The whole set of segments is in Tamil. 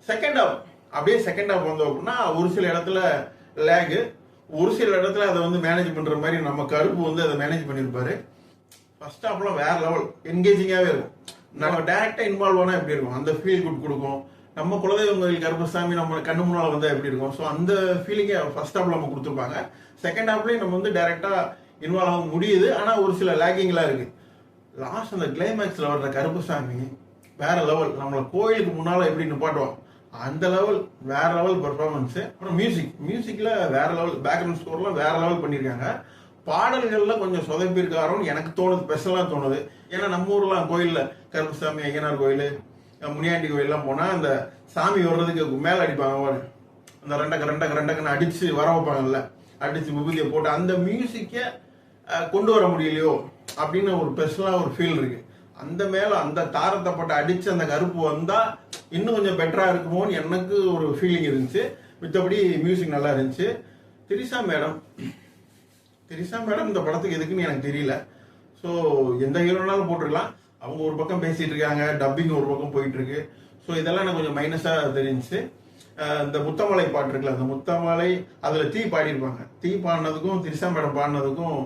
செகண்ட் ஹாஃப் அப்படியே செகண்ட் ஹாஃப் வந்தோம் அப்படின்னா ஒரு சில இடத்துல லேகு, ஒரு சில இடத்துல அதை வந்து மேனேஜ் பண்ற மாதிரி நம்ம கருப்பு வந்து அதை மேனேஜ் பண்ணியிருப்பாரு. ஃபர்ஸ்ட் ஹாஃப்லாம் வேற லெவல் என்கேஜிங்காகவே இருக்கும். நம்ம டேரக்டா இன்வால்வ் ஆனா எப்படி இருக்கும், அந்த ஃபீல் குட் கொடுக்கும். நம்ம குலதெய்வம் கோயில் கருப்பசாமி நம்ம கண்ணு முன்னால வந்தா எப்படி இருக்கும், ஸோ அந்த ஃபீலிங்கை ஃபர்ஸ்ட் ஹாஃப்ல நம்ம கொடுத்துருப்பாங்க. செகண்ட் ஹாஃப்லயும் நம்ம வந்து டைரக்டா இன்வால்வ் ஆக முடியுது, ஆனா ஒரு சில லேக்கிங்லாம் இருக்கு. லாஸ்ட் அந்த கிளைமேக்ஸ்ல வர்ற கருப்பசாமி வேற லெவல். நம்மள கோயிலுக்கு முன்னால எப்படி நிப்பாட்டுவோம் அந்த லெவல், வேற லெவல் பெர்ஃபார்மன்ஸ். அப்புறம் மியூசிக்ல வேற லெவல், பேக்ரவுண்ட் ஸ்கோர்லாம் வேற லெவல் பண்ணியிருக்காங்க. பாடல்கள்ல கொஞ்சம் சொதப்பிருக்காரோன்னு எனக்கு தோணுது, ஸ்பெஷலா தோணுது. ஏன்னா நம்ம ஊர்லாம் கோயில்ல கருப்பசாமி, ஐயனார் கோயில், முனியாண்டி கோயிலெல்லாம் போனா அந்த சாமி வர்றதுக்கு மேல அடிப்பாங்க, அந்த ரெண்டக்குன்னு அடிச்சு வர வைப்பாங்கல்ல, அடிச்சு விபூதியை போட்டு அந்த மியூசிக்கை கொண்டு வர முடியலையோ அப்படின்னு ஒரு ஸ்பெஷலா ஒரு ஃபீல் இருக்கு. அந்த மேல அந்த தாரத்தை போட்டு அடிச்சு அந்த கருப்பு வந்தா இன்னும் கொஞ்சம் பெட்டரா இருக்குமோன்னு எனக்கு ஒரு ஃபீலிங் இருந்துச்சு. மித்தபடி மியூசிக் நல்லா இருந்துச்சு. திரிஷா மேடம் இந்த படத்துக்கு எதுக்குன்னு எனக்கு தெரியல. ஸோ எந்த ஹீரோனாலும் போட்டுருக்கலாம். அவங்க ஒரு பக்கம் பேசிட்டு இருக்காங்க, டப்பிங் ஒரு பக்கம் போயிட்டு இருக்கு. ஸோ இதெல்லாம் எனக்கு கொஞ்சம் மைனஸா தெரிஞ்சுச்சு. இந்த முத்தமலை பாட்டு இருக்குல்ல, அந்த முத்தமலை அதுல தீ பாடியிருப்பாங்க. தீ பாடினதுக்கும் திரிஷா மேடம் பாடினதுக்கும்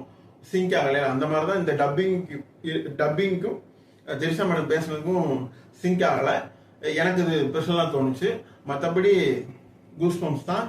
சிங்க் ஆகலையா, அந்த மாதிரி தான் இந்த டப்பிங்க்கும் திரிஷா மேடம் பேசுனதுக்கும் சிங்க் ஆகலை. எனக்கு இது ஸ்பெஷலாக தோணுச்சு. மற்றபடி கூஸ் பம்ப்ஸ் தான்.